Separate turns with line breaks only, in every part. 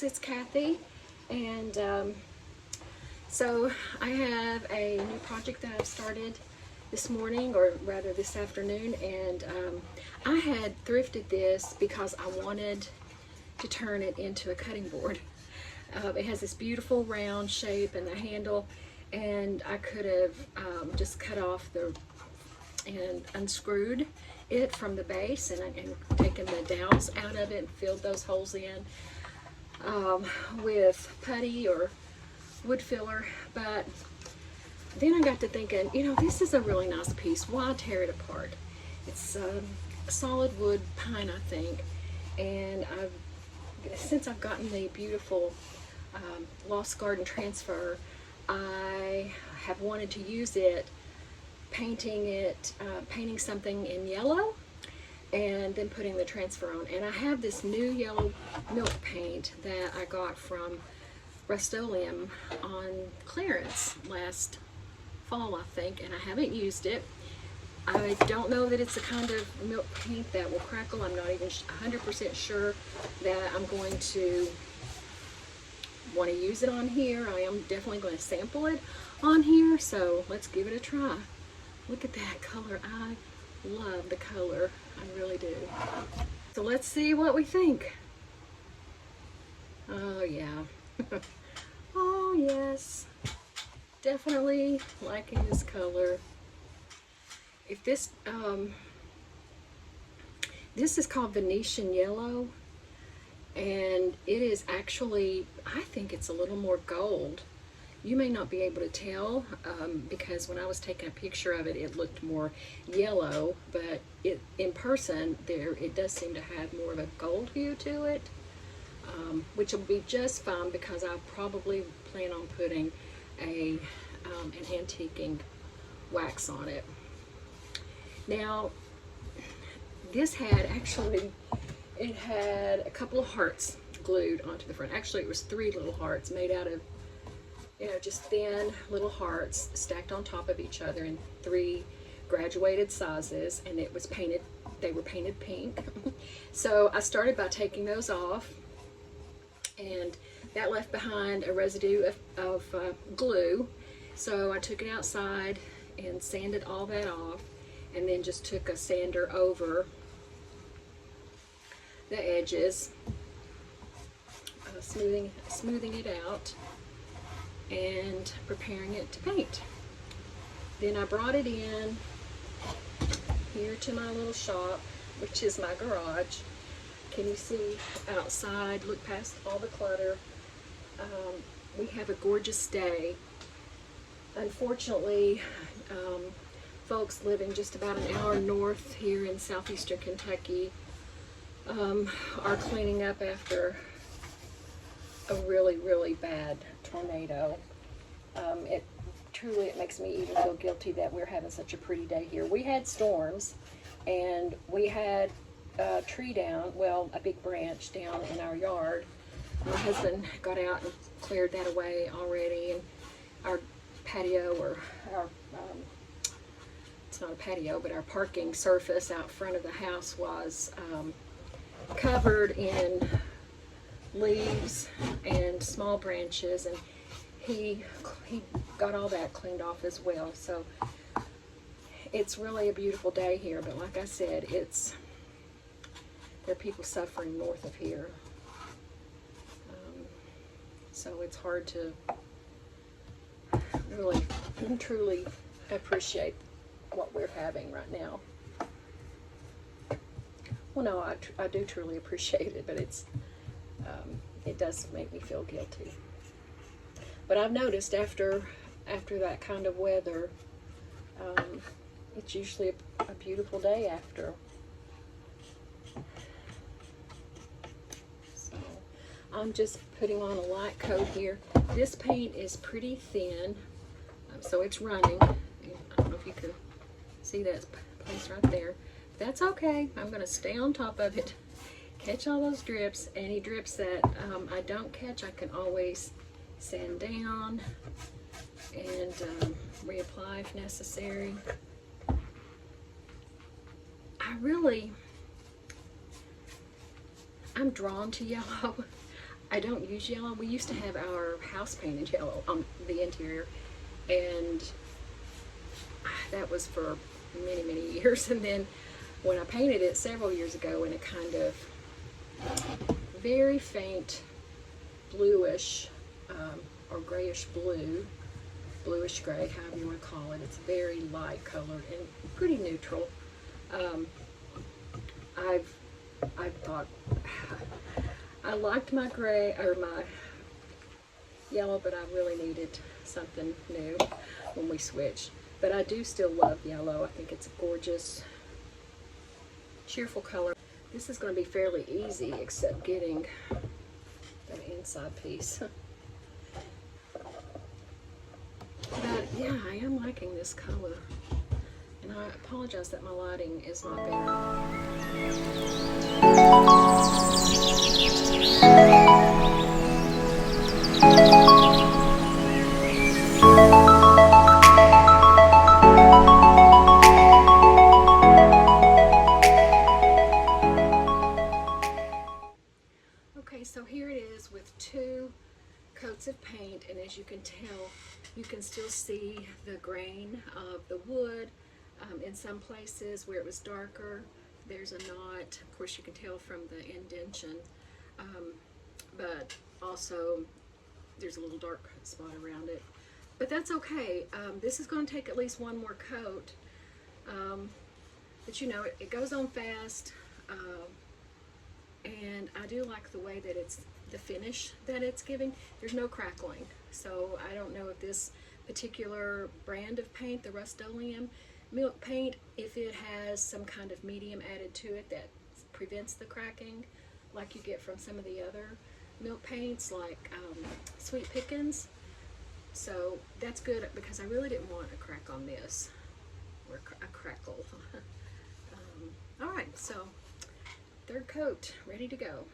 folks, it's Kathy, and so I have a new project that I've started this morning, or rather this afternoon, and I had thrifted this because I wanted to turn it into a cutting board. It has this beautiful round shape and the handle, and I could have just cut off and unscrewed it from the base and taken the dowels out of it and filled those holes in with putty or wood filler. But then I got to thinking, you know, this is a really nice piece. Why tear it apart? It's solid wood pine, I think, and since I've gotten the beautiful Lost Garden transfer, I have wanted to use it painting something in yellow and then putting the transfer on. And I have this new yellow milk paint that I got from Rust-Oleum on clearance last fall, I think, and I haven't used it. I don't know that it's the kind of milk paint that will crackle. I'm not even 100% sure that I'm going to want to use it on here. I am definitely going to sample it on here, so let's give it a try. Look at that color. I love the color. I really do. So let's see what we think. Oh yeah. Oh yes. Definitely liking this color. If this this is called Venetian Yellow, and it is actually, I think it's a little more gold. You may not be able to tell because when I was taking a picture of it, it looked more yellow, but in person it does seem to have more of a gold hue to it, which will be just fine because I'll probably plan on putting an antiquing wax on it. Now, this had it had a couple of hearts glued onto the front. Actually, it was 3 little hearts made out of, you know, just thin little hearts stacked on top of each other in 3 graduated sizes, and it was painted, they were painted pink. So I started by taking those off, and that left behind a residue of glue. So I took it outside and sanded all that off, and then just took a sander over the edges, smoothing it out and preparing it to paint. Then I brought it in here to my little shop, which is my garage. Can you see outside? Look past all the clutter. We have a gorgeous day. Unfortunately, folks living just about an hour north here in southeastern Kentucky are cleaning up after a really, really bad tornado. It makes me even feel guilty that we're having such a pretty day here. We had storms, and we had a tree down, well, a big branch down in our yard. My husband got out and cleared that away already, and our patio, or our it's not a patio, but our parking surface out front of the house was covered in leaves and small branches, and he got all that cleaned off as well. So it's really a beautiful day here, but like I said, there are people suffering north of here, so it's hard to really truly appreciate what we're having right now. Well, no, I do truly appreciate it, but it does make me feel guilty. But I've noticed after that kind of weather, it's usually a beautiful day after. So I'm just putting on a light coat here. This paint is pretty thin, so it's running. I don't know if you can see that place right there. That's okay. I'm going to stay on top of it, catch all those drips. Any drips that I don't catch, I can always sand down and reapply if necessary. I'm drawn to yellow. I don't use yellow. We used to have our house painted yellow on the interior, and that was for many, many years. And then when I painted it several years ago in a kind of very faint bluish or grayish blue, bluish gray, however you want to call it. It's very light colored and pretty neutral. I've thought I liked my gray or my yellow, but I really needed something new when we switched. But I do still love yellow. I think it's a gorgeous, cheerful color. This is going to be fairly easy, except getting that inside piece. But yeah, I am liking this color. And I apologize that my lighting is not better. Okay, so here it is with 2 coats of paint, and as you can tell, you can still see the grain of the wood. In some places where it was darker, there's a knot. Of course, you can tell from the indentation, but also there's a little dark spot around it. But that's okay. This is going to take at least one more coat, but you know, it goes on fast, and I do like the way that it's the finish that it's giving. There's no crackling, so I don't know if this particular brand of paint, the Rust-Oleum milk paint, if it has some kind of medium added to it that prevents the cracking like you get from some of the other milk paints like Sweet Pickins. So that's good, because I really didn't want a crack on this, or a crackle. Alright, so 3rd coat, ready to go.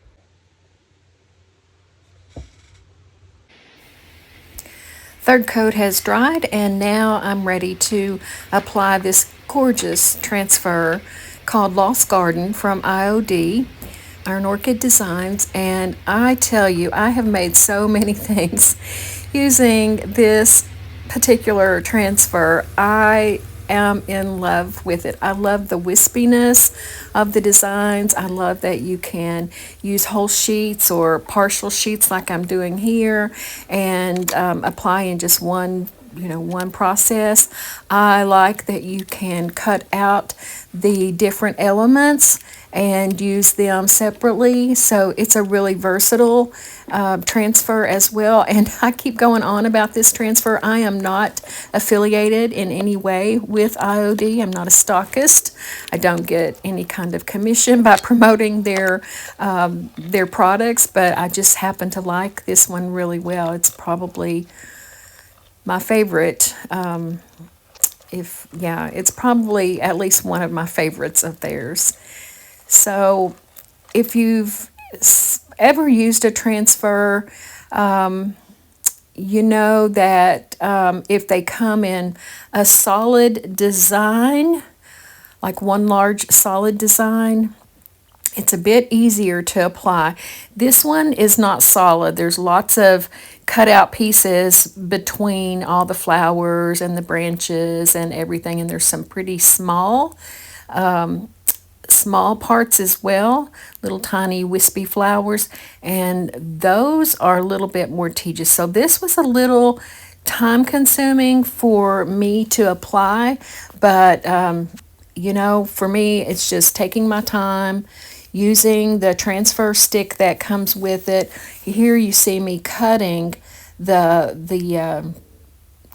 Third coat has dried, and now I'm ready to apply this gorgeous transfer called Lost Garden from IOD, Iron Orchid Designs. And I tell you, I have made so many things using this particular transfer. I am in love with it. I love the wispiness of the designs. I love that you can use whole sheets or partial sheets like I'm doing here, and apply in just one process. I like that you can cut out the different elements and use them separately, so it's a really versatile transfer as well. And I keep going on about this transfer. I am not affiliated in any way with IOD. I'm not a stockist. I don't get any kind of commission by promoting their products, but I just happen to like this one really well. It's probably my favorite. It's probably at least one of my favorites of theirs. So if you've ever used a transfer, you know that if they come in a solid design, like one large solid design, it's a bit easier to apply. This one is not solid. There's lots of cut out pieces between all the flowers and the branches and everything, and there's some pretty small parts as well, little tiny wispy flowers, and those are a little bit more tedious. So this was a little time consuming for me to apply, but for me it's just taking my time, using the transfer stick that comes with it. Here you see me cutting the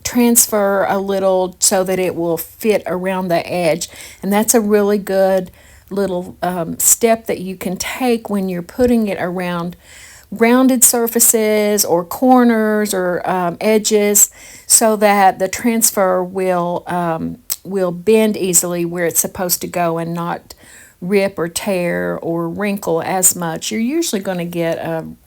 transfer a little so that it will fit around the edge, and that's a really good little step that you can take when you're putting it around rounded surfaces or corners or edges, so that the transfer will bend easily where it's supposed to go and not rip or tear or wrinkle as much. You're usually going to get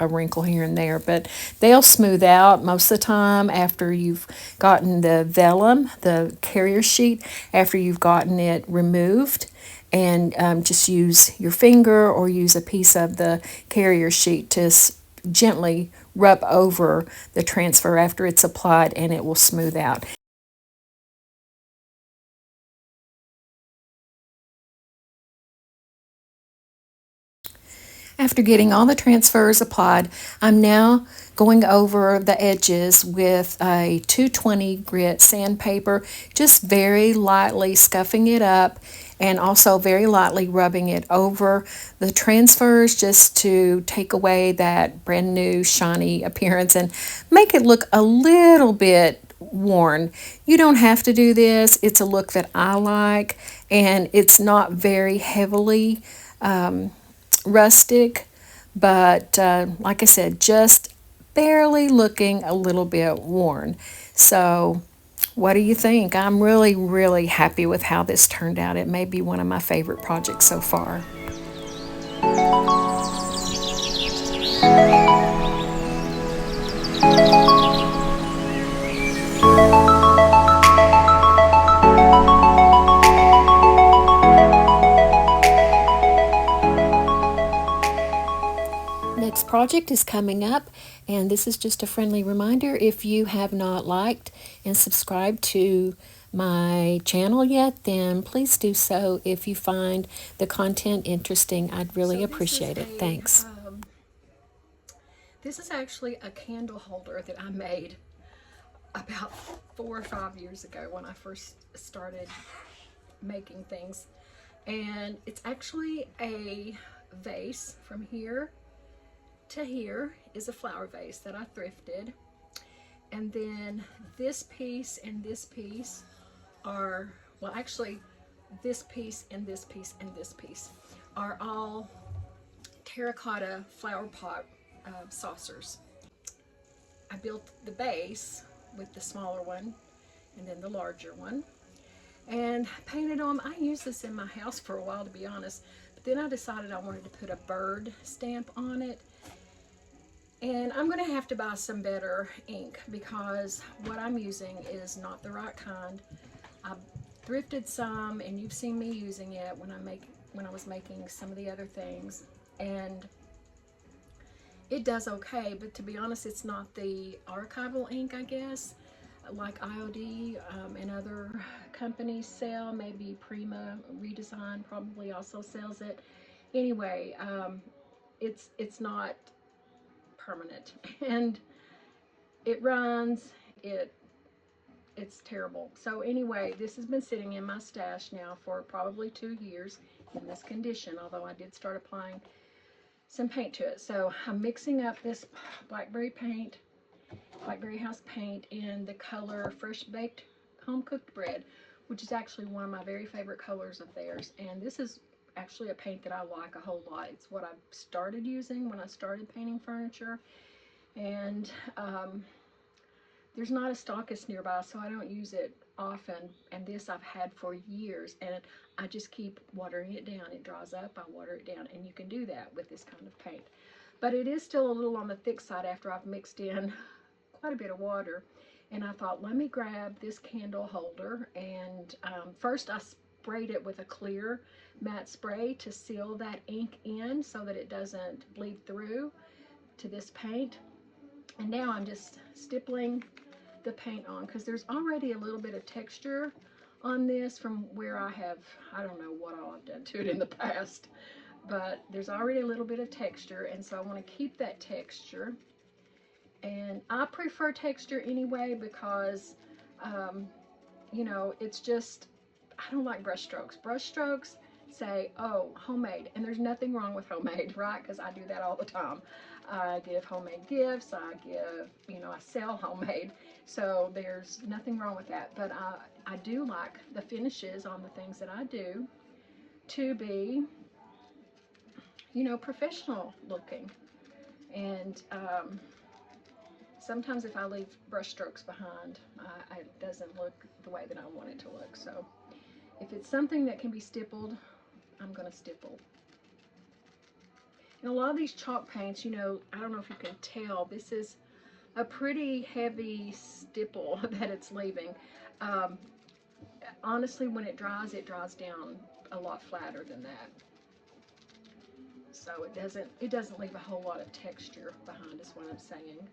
a wrinkle here and there, but they'll smooth out most of the time after you've gotten the vellum, the carrier sheet, after you've gotten it removed. And just use your finger or use a piece of the carrier sheet to gently rub over the transfer after it's applied, and it will smooth out. After getting all the transfers applied, I'm now going over the edges with a 220 grit sandpaper, just very lightly scuffing it up and also very lightly rubbing it over the transfers just to take away that brand new shiny appearance and make it look a little bit worn. You don't have to do this. It's a look that I like, and it's not very heavily rustic, but like I said, just barely looking a little bit worn. So what do you think? I'm really, really happy with how this turned out. It may be one of my favorite projects so far. Next project is coming up, and this is just a friendly reminder. If you have not liked and subscribed to my channel yet, then please do so. If you find the content interesting, I'd really appreciate it. Thanks. This is actually a candle holder that I made about 4 or 5 years ago when I first started making things. And it's actually a vase. From here to here is a flower vase that I thrifted. And then this piece and this piece are, well, actually, this piece and this piece and this piece are all terracotta flower pot saucers. I built the base with the smaller one and then the larger one and painted them. I used this in my house for a while, to be honest, but then I decided I wanted to put a bird stamp on it. And I'm going to have to buy some better ink because what I'm using is not the right kind. I thrifted some, and you've seen me using it when I was making some of the other things, and it does okay. But to be honest, it's not the archival ink, I guess, like IOD and other companies sell. Maybe Prima ReDesign probably also sells it. Anyway, it's not permanent, and it runs. It's terrible. So anyway, this has been sitting in my stash now for probably 2 years in this condition, although I did start applying some paint to it. So I'm mixing up this blackberry paint, blackberry house paint, in the color Fresh Baked Home Cooked Bread, which is actually one of my very favorite colors of theirs. And this is actually a paint that I like a whole lot. It's what I started using when I started painting furniture. And there's not a stockist nearby, so I don't use it often. And this I've had for years, and I just keep watering it down. It dries up, I water it down, and you can do that with this kind of paint. But it is still a little on the thick side after I've mixed in quite a bit of water. And I thought, let me grab this candle holder, and first I sprayed it with a clear matte spray to seal that ink in so that it doesn't bleed through to this paint. And now I'm just stippling the paint on because there's already a little bit of texture on this from where I don't know what all I've done to it in the past, but there's already a little bit of texture, and so I want to keep that texture. And I prefer texture anyway because you know, it's just, I don't like brush strokes. Brush strokes say, oh, homemade, and there's nothing wrong with homemade, right? Because I do that all the time. I give homemade gifts. I sell homemade, so there's nothing wrong with that. But I do like the finishes on the things that I do to be, professional looking. And sometimes if I leave brush strokes behind, it doesn't look the way that I want it to look. So if it's something that can be stippled, I'm going to stipple. And a lot of these chalk paints, I don't know if you can tell, this is a pretty heavy stipple that it's leaving. Um, Honestly, when it dries down a lot flatter than that. So it doesn't leave a whole lot of texture behind, is what I'm saying.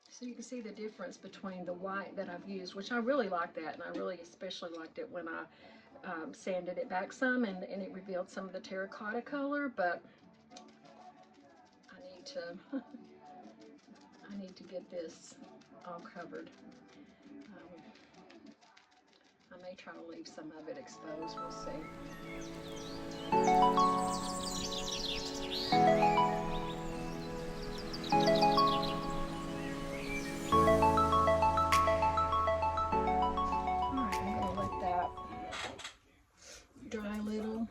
So you can see the difference between the white that I've used, which I really like that, and I really especially liked it when I sanded it back some, and it revealed some of the terracotta color, but I need to I need to get this all covered. I may try to leave some of it exposed, we'll see. Dry a little.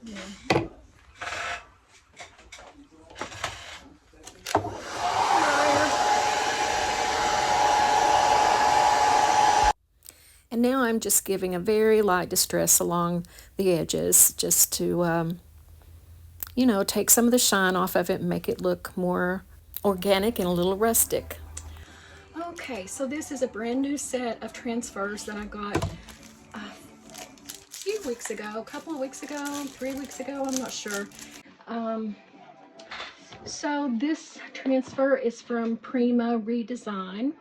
Yeah. And now I'm just giving a very light distress along the edges, just to, you know, take some of the shine off of it and make it look more organic and a little rustic. Okay, so this is a brand new set of transfers that I got a few weeks ago, a couple of weeks ago, 3 weeks ago, I'm not sure. So this transfer is from Prima ReDesign,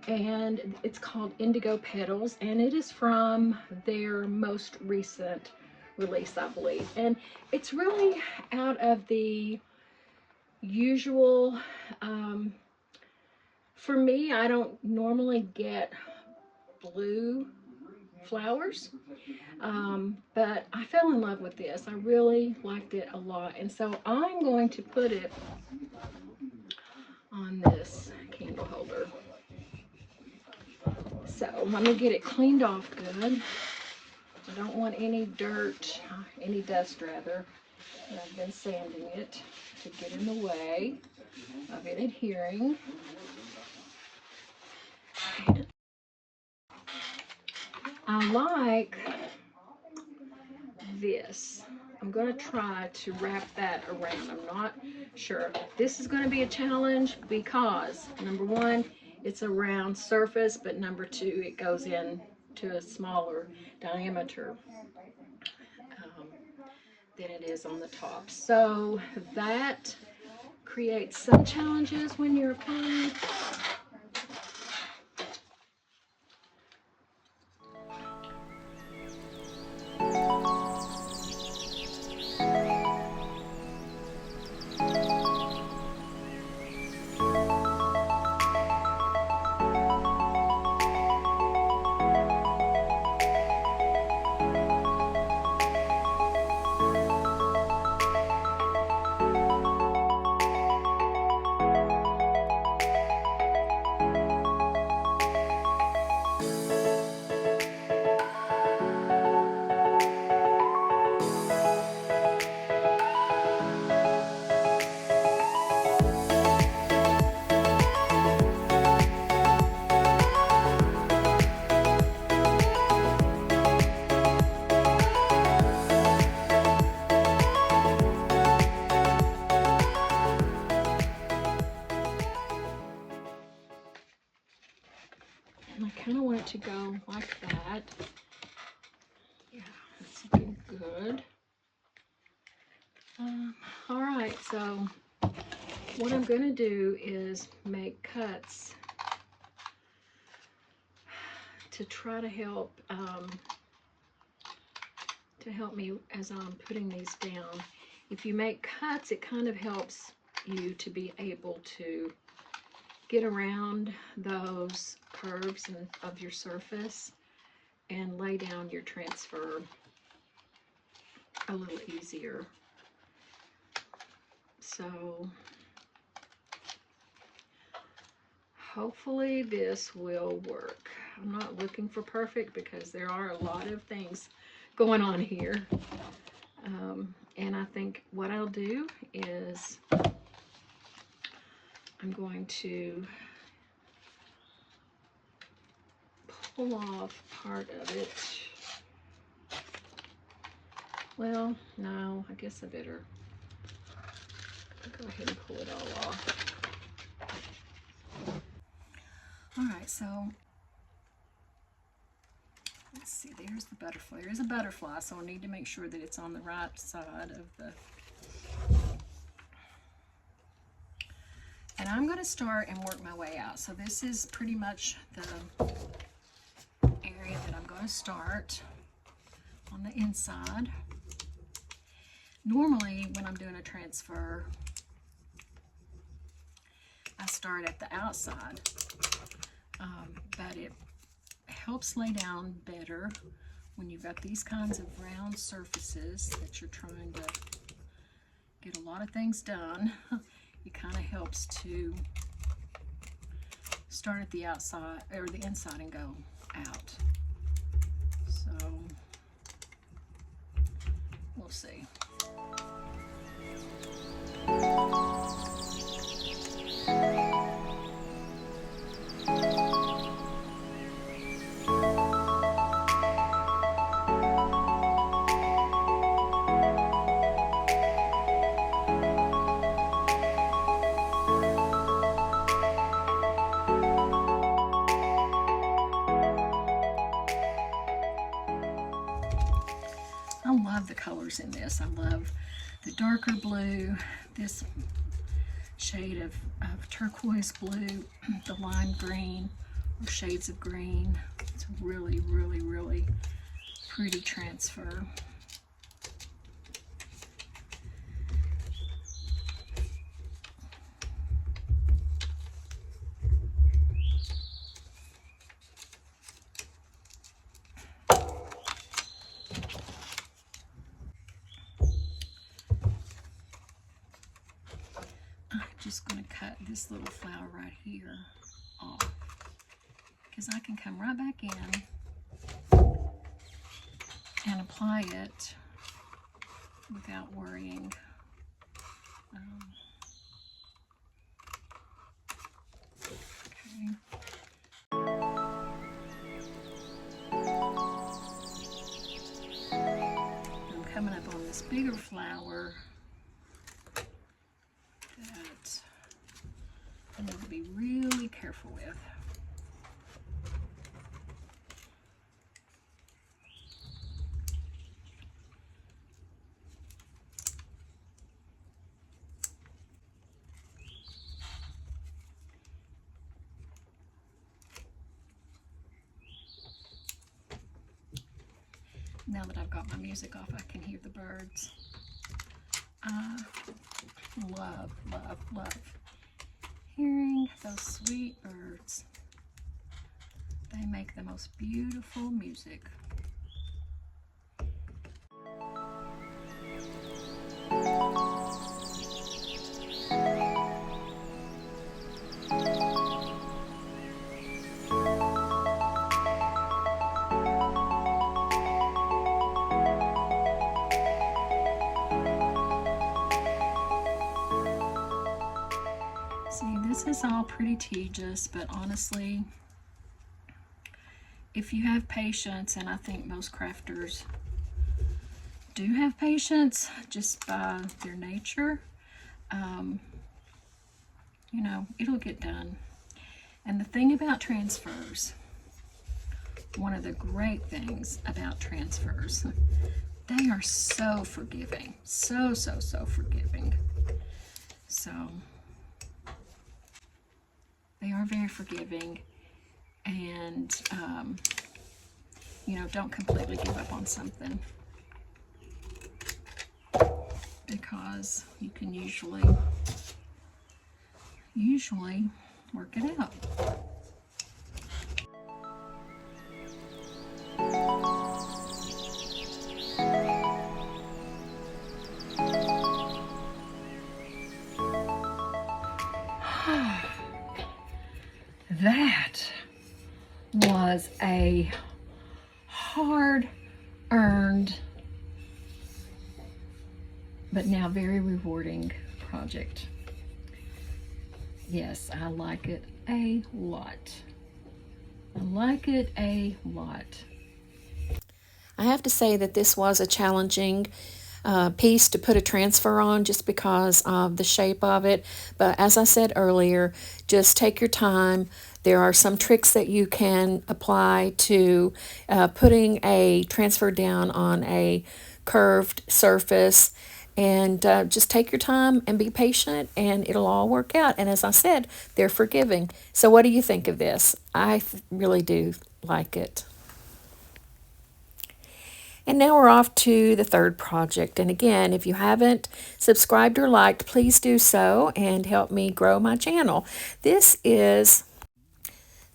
and it's called Indigo Petals, and it is from their most recent release, I believe. And it's really out of the usual. For me, I don't normally get blue flowers, but I fell in love with this. I really liked it a lot, and so I'm going to put it on this candle holder. So let me get it cleaned off good. I don't want any dirt, any dust rather, and I've been sanding it to get in the way of it adhering. And I like this. I'm going to try to wrap that around. I'm not sure. This is going to be a challenge because, number one, it's a round surface, but number two, it goes in to a smaller diameter than it is on the top. So that creates some challenges when you're applying. And I kind of want it to go like that. Yeah, that's looking good. All right, so what I'm going to do is make cuts to try to help me as I'm putting these down. If you make cuts, it kind of helps you to be able to get around those curves of your surface and lay down your transfer a little easier. So hopefully this will work. I'm not looking for perfect because there are a lot of things going on here. And I think what I'll do is I'm going to pull off part of it. Well, no, I guess I better go ahead and pull it all off. right, so let's see, there's the butterfly. There's a butterfly, so I need to make sure that it's on the right side of the... And I'm going to start and work my way out. So this is pretty much the area that I'm going to start on the inside. Normally, when I'm doing a transfer, I start at the outside, but it helps lay down better when you've got these kinds of round surfaces that you're trying to get a lot of things done. It kind of helps to start at the outside or the inside and go out. So we'll see. I love the colors in this. I love the darker blue, this shade of turquoise blue, the lime green, or shades of green. It's a really, really, really pretty transfer. Just going to cut this little flower right here off because I can come right back in and apply it without worrying. Okay. I'm coming up on this bigger flower that I need to be really careful with. Now that I've got my music off, I can hear the birds. I love, love, love hearing those sweet birds. They make the most beautiful music. See, this is all pretty tedious, but honestly, if you have patience, and I think most crafters do have patience just by their nature, you know, it'll get done. And the thing about transfers, one of the great things about transfers, they are so forgiving, so forgiving. So they are very forgiving, and you know, don't completely give up on something, because you can usually work it out. That was a hard-earned, but now very rewarding project. Yes, I like it a lot. I like it a lot. I have to say that this was a challenging piece to put a transfer on just because of the shape of it. But as I said earlier, just take your time, There are some tricks that you can apply to putting a transfer down on a curved surface, and just take your time and be patient, and it'll all work out. And as I said, they're forgiving. So what do you think of this? I really do like it. And now we're off to the third project. And again, if you haven't subscribed or liked, please do so and help me grow my channel. This is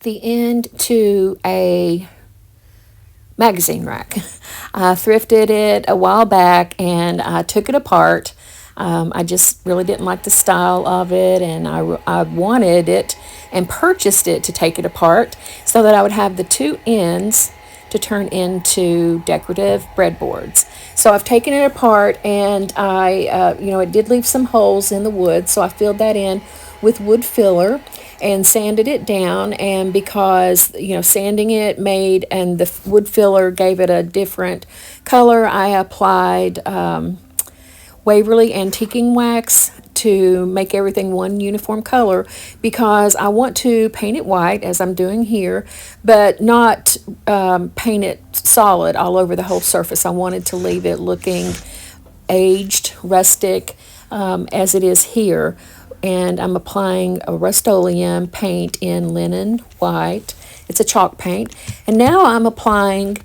the end to a magazine rack. I thrifted it a while back and I took it apart. I just really didn't like the style of it, and I wanted it and purchased it to take it apart so that I would have the two ends to turn into decorative breadboards. So I've taken it apart, and it did leave some holes in the wood, so I filled that in with wood filler and sanded it down. And because sanding it made and the wood filler gave it a different color, I applied Waverly antiquing wax to make everything one uniform color, because I want to paint it white as I'm doing here, but not paint it solid all over the whole surface. I wanted to leave it looking aged, rustic, as it is here. And I'm applying a Rust-Oleum paint in linen white. It's a chalk paint. And now I'm applying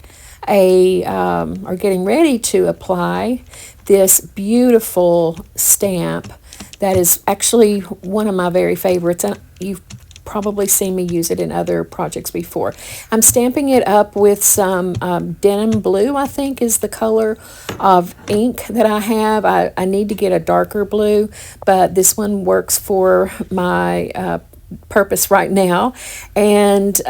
or getting ready to apply this beautiful stamp that is actually one of my very favorites, and you've probably seen me use it in other projects before. I'm stamping it up with some denim blue, I think is the color of ink that I have. I need to get a darker blue, but this one works for my purpose right now. And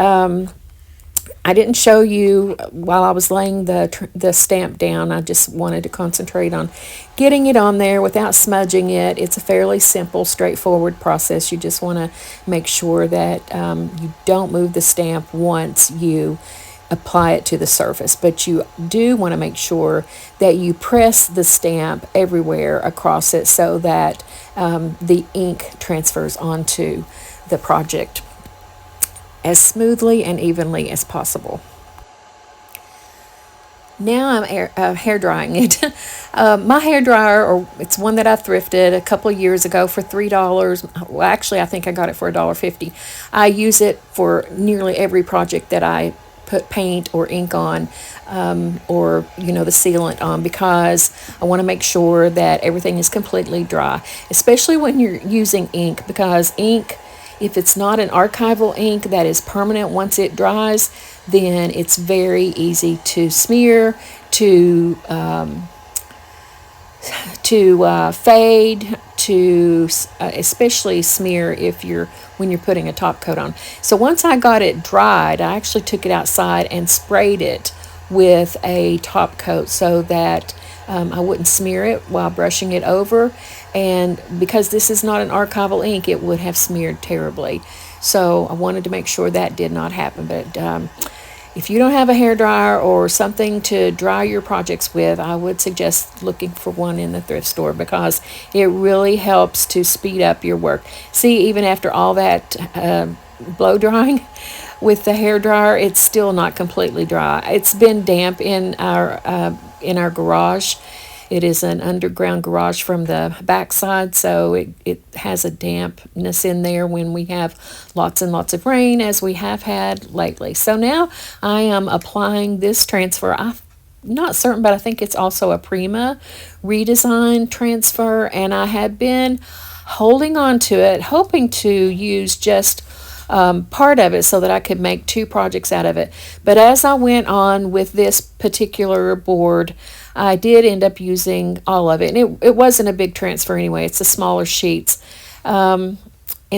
I didn't show you while I was laying the stamp down. I just wanted to concentrate on getting it on there without smudging it. It's a fairly simple, straightforward process. You just want to make sure that you don't move the stamp once you apply it to the surface. But you do want to make sure that you press the stamp everywhere across it so that the ink transfers onto the project as smoothly and evenly as possible. Now I'm hair drying it. My hair dryer, it's one that I thrifted a couple of years ago for $3. Well, actually, I think I got it for $1.50. I use it for nearly every project that I put paint or ink on, or the sealant on, because I want to make sure that everything is completely dry, especially when you're using ink, because ink, if it's not an archival ink that is permanent once it dries, then it's very easy to smear, to fade, to especially smear when you're putting a top coat on. So once I got it dried, I actually took it outside and sprayed it with a top coat so that I wouldn't smear it while brushing it over. And because this is not an archival ink, it would have smeared terribly. So I wanted to make sure that did not happen. But if you don't have a hairdryer or something to dry your projects with, I would suggest looking for one in the thrift store, because it really helps to speed up your work. See, even after all that blow drying with the hairdryer, it's still not completely dry. It's been damp in our garage. It is an underground garage from the backside, so it has a dampness in there when we have lots and lots of rain, as we have had lately. So now I am applying this transfer. I'm not certain, but I think it's also a Prima ReDesign transfer, and I had been holding on to it, hoping to use just part of it so that I could make two projects out of it. But as I went on with this particular board, I did end up using all of it. And it wasn't a big transfer anyway. It's the smaller sheets. And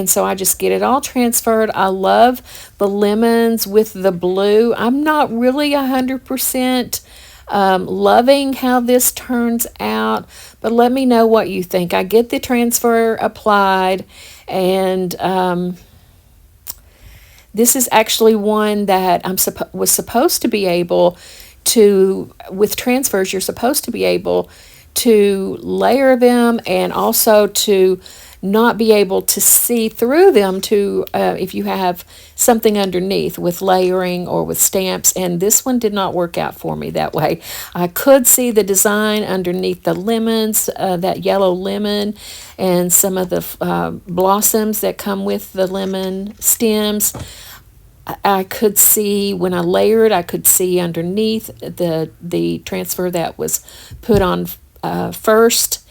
so I just get it all transferred. I love the lemons with the blue. I'm not really 100% loving how this turns out, but let me know what you think. I get the transfer applied, and this is actually one that was supposed to be able to, with transfers, you're supposed to be able
to layer them and also to not be able to see through them to if you have something underneath with layering or with stamps, and this one did not work out for me that way. I could see the design underneath the lemons, that yellow lemon, and some of the blossoms that come with the lemon stems. I could see when I layered, I could see underneath the transfer that was put on first.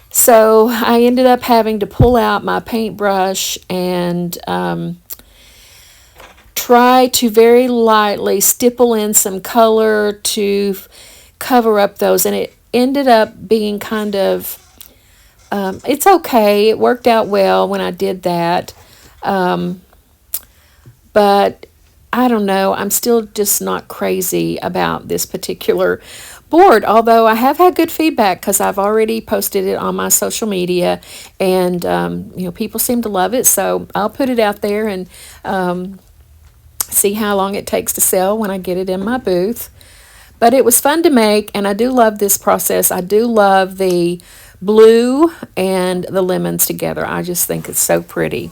So I ended up having to pull out my paintbrush and try to very lightly stipple in some color to cover up those. And it ended up being kind of, it's okay. It worked out well when I did that. But I don't know. I'm still just not crazy about this particular board, although I have had good feedback because I've already posted it on my social media, and people seem to love it. So I'll put it out there and see how long it takes to sell when I get it in my booth. But it was fun to make, and I do love this process. I do love the blue and the lemons together. I just think it's so pretty.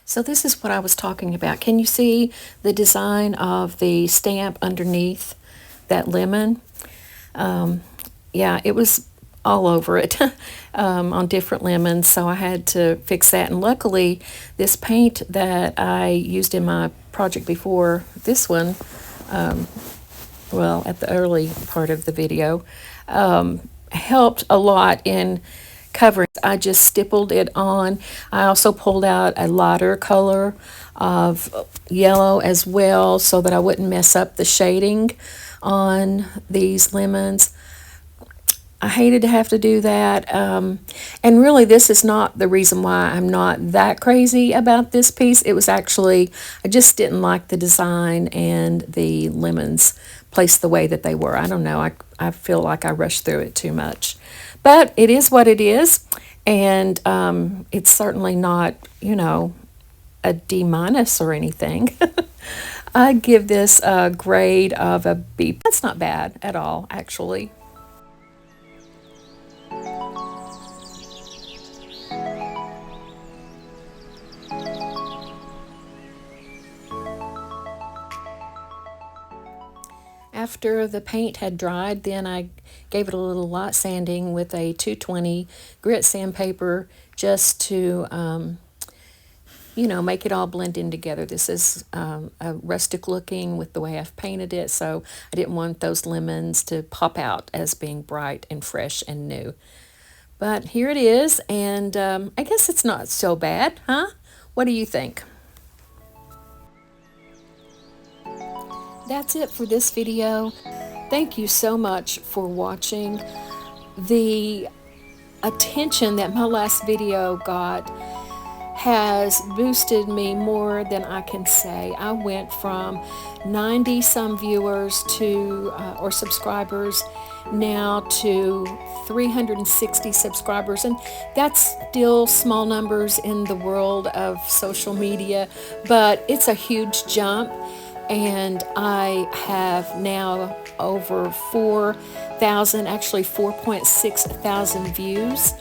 So this is what I was talking about. Can you see the design of the stamp underneath that lemon? Yeah, it was all over it on different lemons, so I had to fix that. And luckily, this paint that I used in my project before this one, well, at the early part of the video, helped a lot in covering. I just stippled it on. I also pulled out a lighter color of yellow as well so that I wouldn't mess up the shading on these lemons. I hated to have to do that. And really, this is not the reason why I'm not that crazy about this piece. It was actually, I just didn't like the design and the lemons placed the way that they were. I don't know. I feel like I rushed through it too much. But it is what it is. And it's certainly not, a D- or anything. I'd give this a grade of a B. That's not bad at all, actually. After the paint had dried, then I gave it a little light sanding with a 220 grit sandpaper just to, make it all blend in together. This is a rustic looking with the way I've painted it, so I didn't want those lemons to pop out as being bright and fresh and new. But here it is, and I guess it's not so bad, huh? What do you think? That's it for this video. Thank you so much for watching. The attention that my last video got has boosted me more than I can say. I went from 90 some viewers to or subscribers now to 360 subscribers, and that's still small numbers in the world of social media, but it's a huge jump. And I have now over 4,000, actually 4.6 thousand views,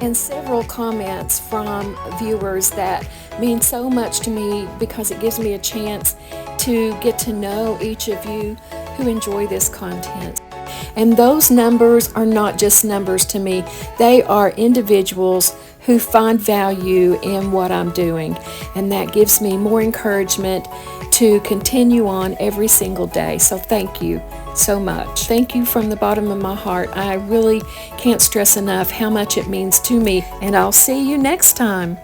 and several comments from viewers that mean so much to me because it gives me a chance to get to know each of you who enjoy this content. And those numbers are not just numbers to me, they are individuals who find value in what I'm doing, and that gives me more encouragement to continue on every single day. So thank you so much. Thank you from the bottom of my heart. I really can't stress enough how much it means to me, and I'll see you next time.